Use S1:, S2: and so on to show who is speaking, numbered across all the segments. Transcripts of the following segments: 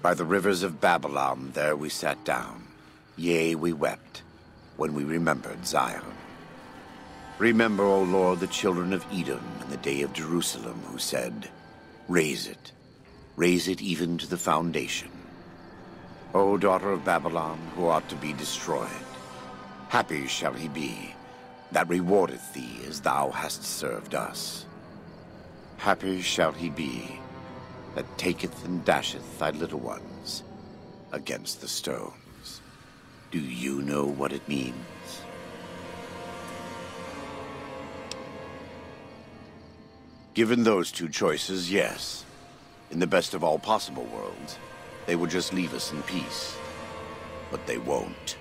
S1: By the rivers of Babylon, there we sat down. Yea, we wept, when we remembered Zion. Remember, O Lord, the children of Edom in the day of Jerusalem, who said, raise it even to the foundation. O daughter of Babylon, who ought to be destroyed, happy shall he be that rewardeth thee as thou hast served us. Happy shall he be that taketh and dasheth thy little ones against the stones. Do you know what it means? Given those two choices, yes. In the best of all possible worlds, they would just leave us in peace. But they won't.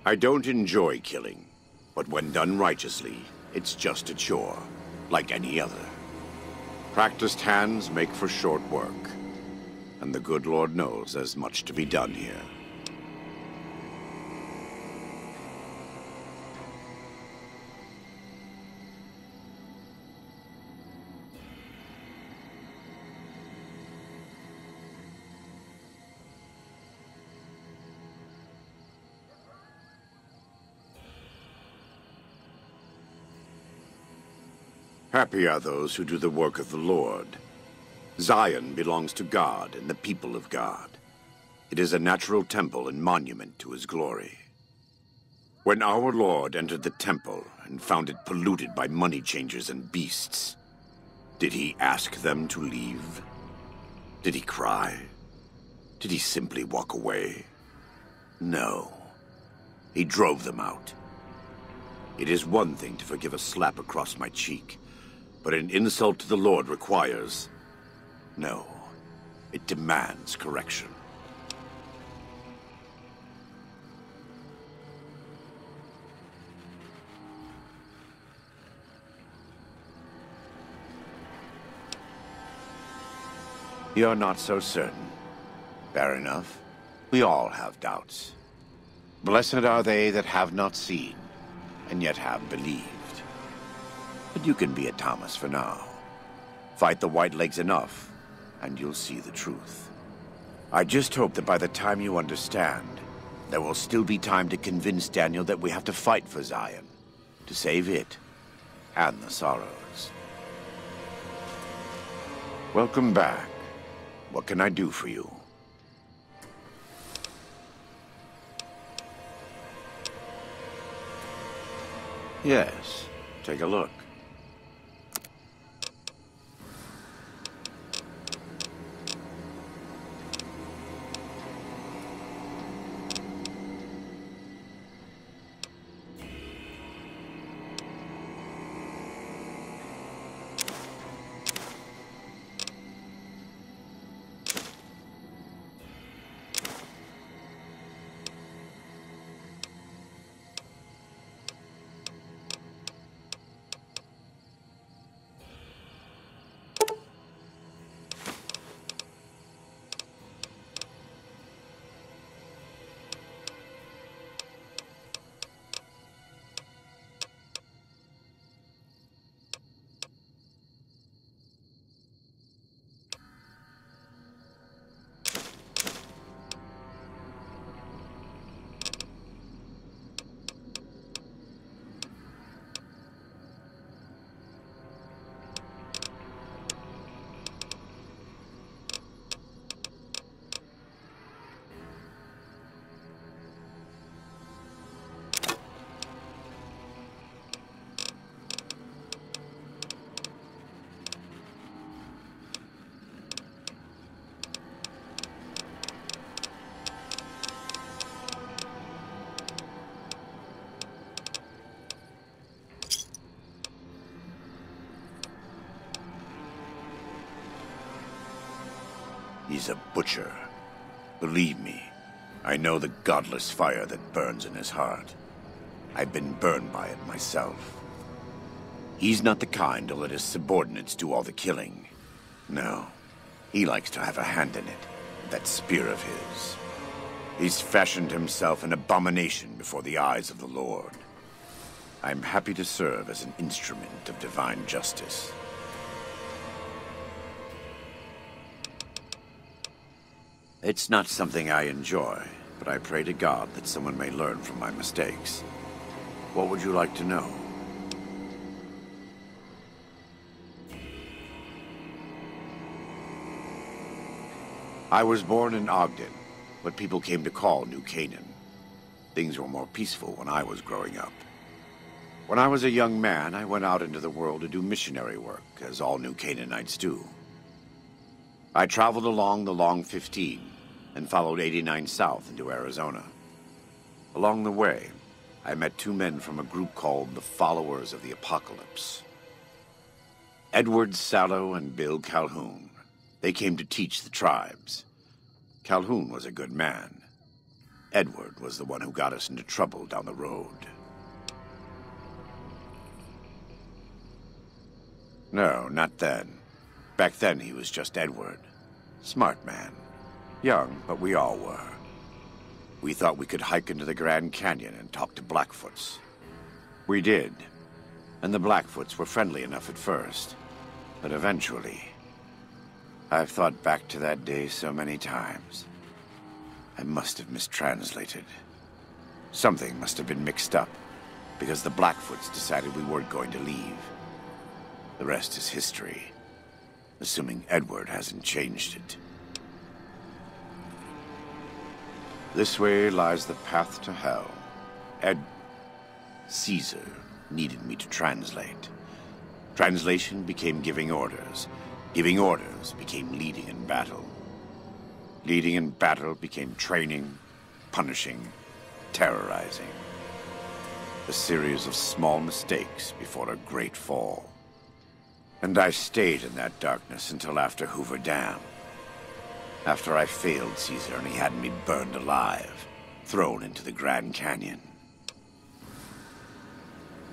S1: I don't enjoy killing, but when done righteously, it's just a chore, like any other. Practiced hands make for short work, and the good Lord knows there's much to be done here. Happy are those who do the work of the Lord. Zion belongs to God and the people of God. It is a natural temple and monument to his glory. When our Lord entered the temple and found it polluted by money changers and beasts, did he ask them to leave? Did he cry? Did he simply walk away? No. He drove them out. It is one thing to forgive a slap across my cheek, but an insult to the Lord requires... No, it demands correction. You're not so certain. Fair enough. We all have doubts. Blessed are they that have not seen, and yet have believed. But you can be a Thomas for now. Fight the White Legs enough, and you'll see the truth. I just hope that by the time you understand, there will still be time to convince Daniel that we have to fight for Zion, to save it, and the Sorrows. Welcome back. What can I do for you? Yes, take a look. He's a butcher. Believe me, I know the godless fire that burns in his heart. I've been burned by it myself. He's not the kind to let his subordinates do all the killing. No, he likes to have a hand in it, that spear of his. He's fashioned himself an abomination before the eyes of the Lord. I'm happy to serve as an instrument of divine justice. It's not something I enjoy, but I pray to God that someone may learn from my mistakes. What would you like to know? I was born in Ogden, what people came to call New Canaan. Things were more peaceful when I was growing up. When I was a young man, I went out into the world to do missionary work, as all New Canaanites do. I traveled along the Long 15 and followed 89 south into Arizona. Along the way, I met two men from a group called the Followers of the Apocalypse. Edward Sallow and Bill Calhoun. They came to teach the tribes. Calhoun was a good man. Edward was the one who got us into trouble down the road. No, not then. Back then he was just Edward. Smart man. Young, but we all were. We thought we could hike into the Grand Canyon and talk to Blackfoots. We did. And the Blackfoots were friendly enough at first. But eventually... I've thought back to that day so many times. I must have mistranslated. Something must have been mixed up, because the Blackfoots decided we weren't going to leave. The rest is history, assuming Edward hasn't changed it. This way lies the path to hell. Caesar needed me to translate. Translation became giving orders. Giving orders became leading in battle. Leading in battle became training, punishing, terrorizing. A series of small mistakes before a great fall. And I stayed in that darkness until after Hoover Dam. After I failed Caesar and he had me burned alive, thrown into the Grand Canyon.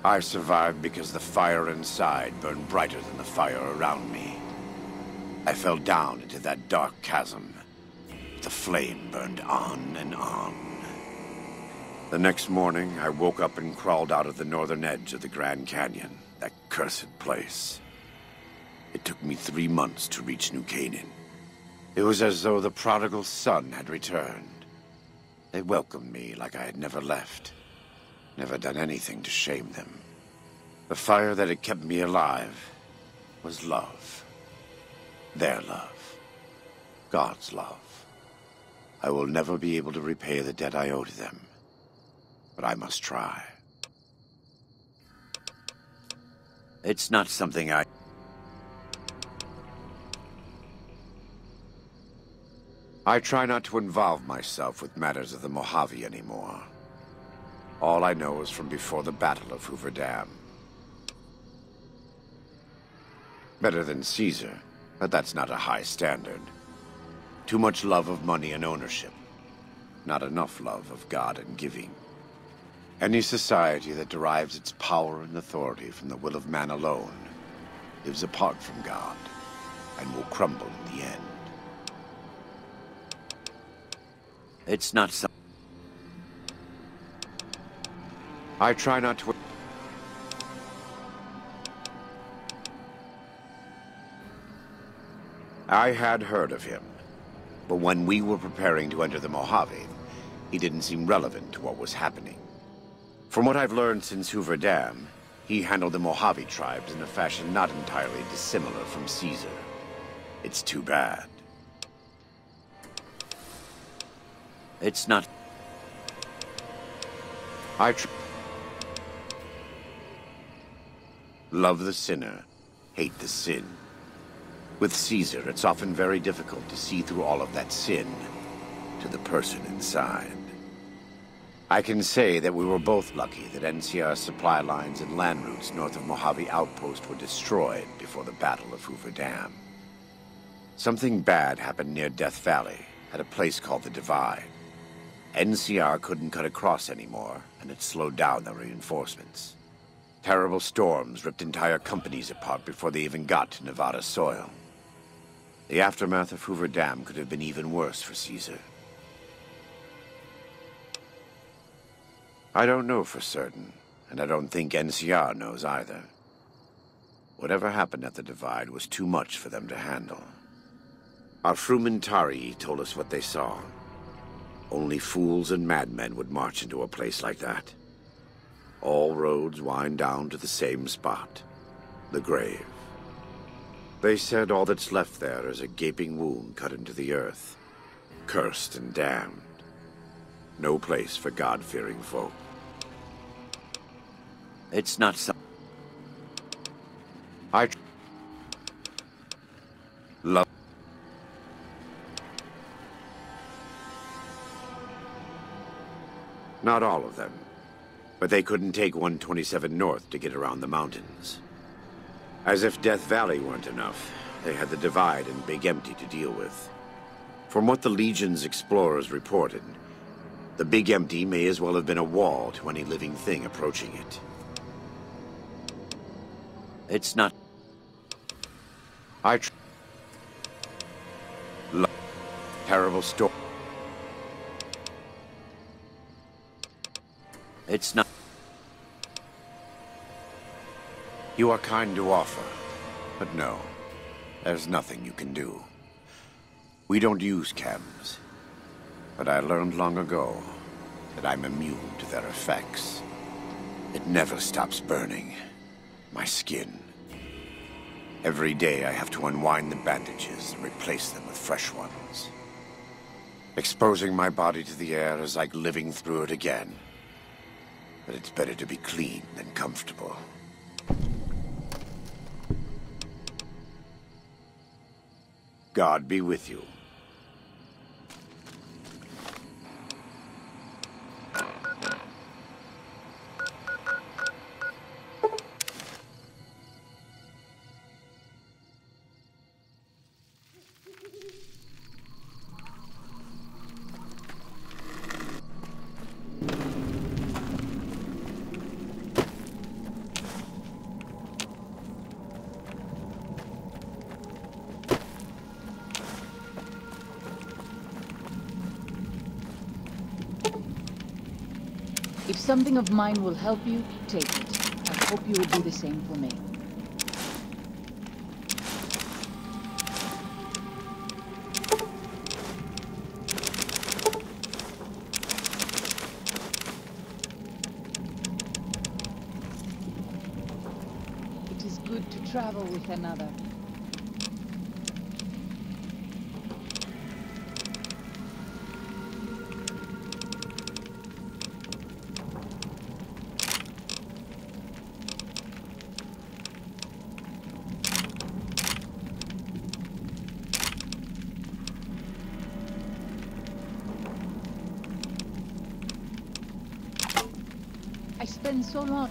S1: I survived because the fire inside burned brighter than the fire around me. I fell down into that dark chasm. The flame burned on and on. The next morning, I woke up and crawled out of the northern edge of the Grand Canyon, that cursed place. It took me 3 months to reach New Canaan. It was as though the prodigal son had returned. They welcomed me like I had never left, never done anything to shame them. The fire that had kept me alive was love. Their love. God's love. I will never be able to repay the debt I owe to them, but I must try. It's not something I try not to involve myself with matters of the Mojave anymore. All I know is from before the Battle of Hoover Dam. Better than Caesar, but that's not a high standard. Too much love of money and ownership. Not enough love of God and giving. Any society that derives its power and authority from the will of man alone lives apart from God and will crumble in the end. It's not some... I try not to... I had heard of him, but when we were preparing to enter the Mojave, he didn't seem relevant to what was happening. From what I've learned since Hoover Dam, he handled the Mojave tribes in a fashion not entirely dissimilar from Caesar. It's too bad. It's not... Love the sinner, hate the sin. With Caesar, it's often very difficult to see through all of that sin to the person inside. I can say that we were both lucky that NCR supply lines and land routes north of Mojave Outpost were destroyed before the Battle of Hoover Dam. Something bad happened near Death Valley, at a place called the Divide. NCR couldn't cut across anymore, and it slowed down the reinforcements. Terrible storms ripped entire companies apart before they even got to Nevada soil. The aftermath of Hoover Dam could have been even worse for Caesar. I don't know for certain, and I don't think NCR knows either. Whatever happened at the Divide was too much for them to handle. Our Frumentari told us what they saw. Only fools and madmen would march into a place like that. All roads wind down to the same spot, the grave. They said all that's left there is a gaping wound cut into the earth, cursed and damned. No place for God-fearing folk. It's not some... I love... Not all of them. But they couldn't take 127 North to get around the mountains. As if Death Valley weren't enough, they had the Divide and Big Empty to deal with. From what the Legion's explorers reported, the Big Empty may as well have been a wall to any living thing approaching it. It's not... Terrible story. It's not... You are kind to offer, but no. There's nothing you can do. We don't use chems, but I learned long ago that I'm immune to their effects. It never stops burning. My skin. Every day I have to unwind the bandages and replace them with fresh ones. Exposing my body to the air is like living through it again. But it's better to be clean than comfortable. God be with you.
S2: If something of mine will help you, take it. I hope you will do the same for me. It is good to travel with another. I spend so long.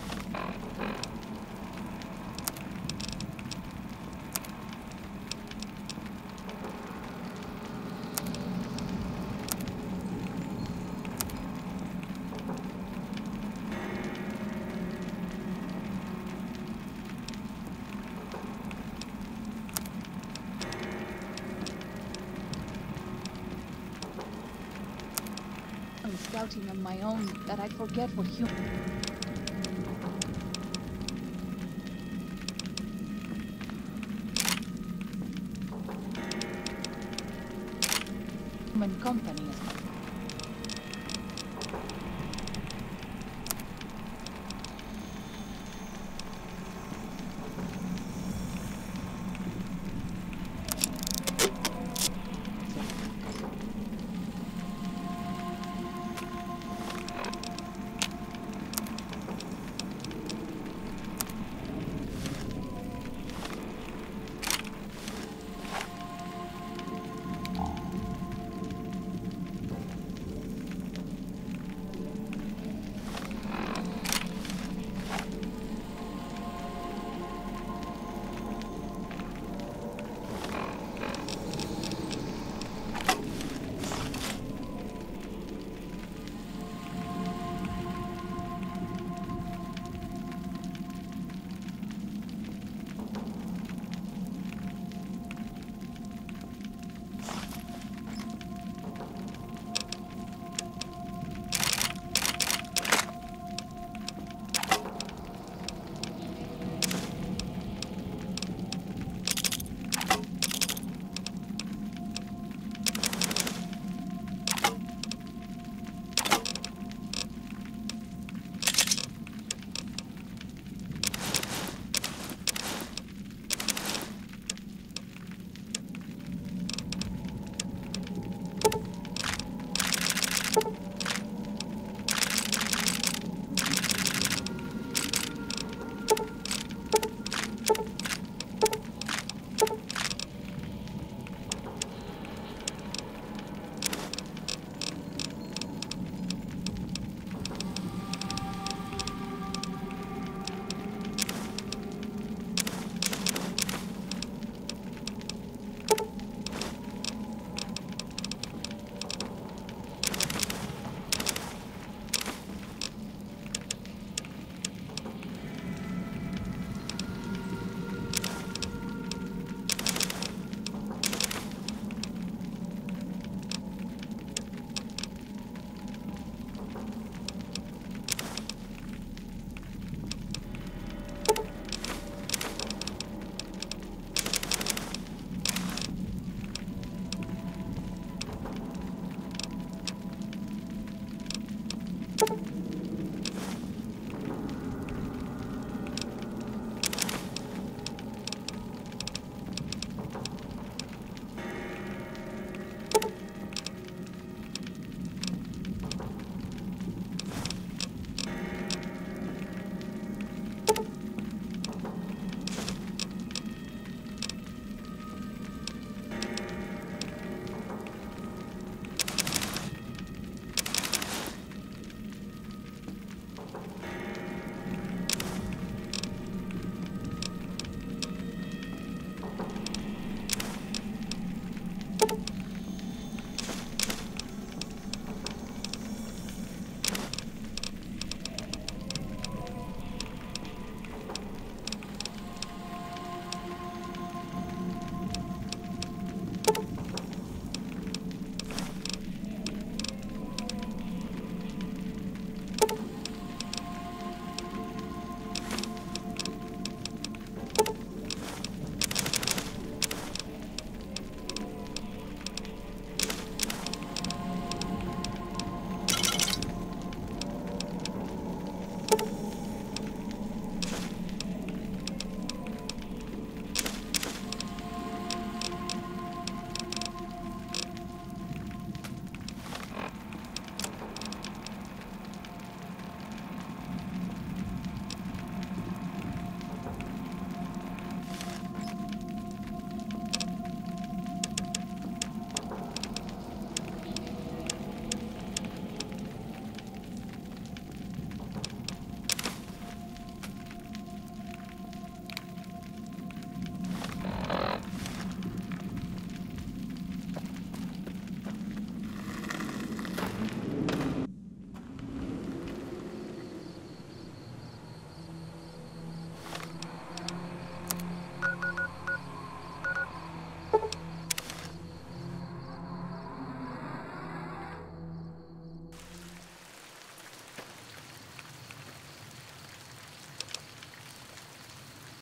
S2: I'm scouting on my own that I forget what human company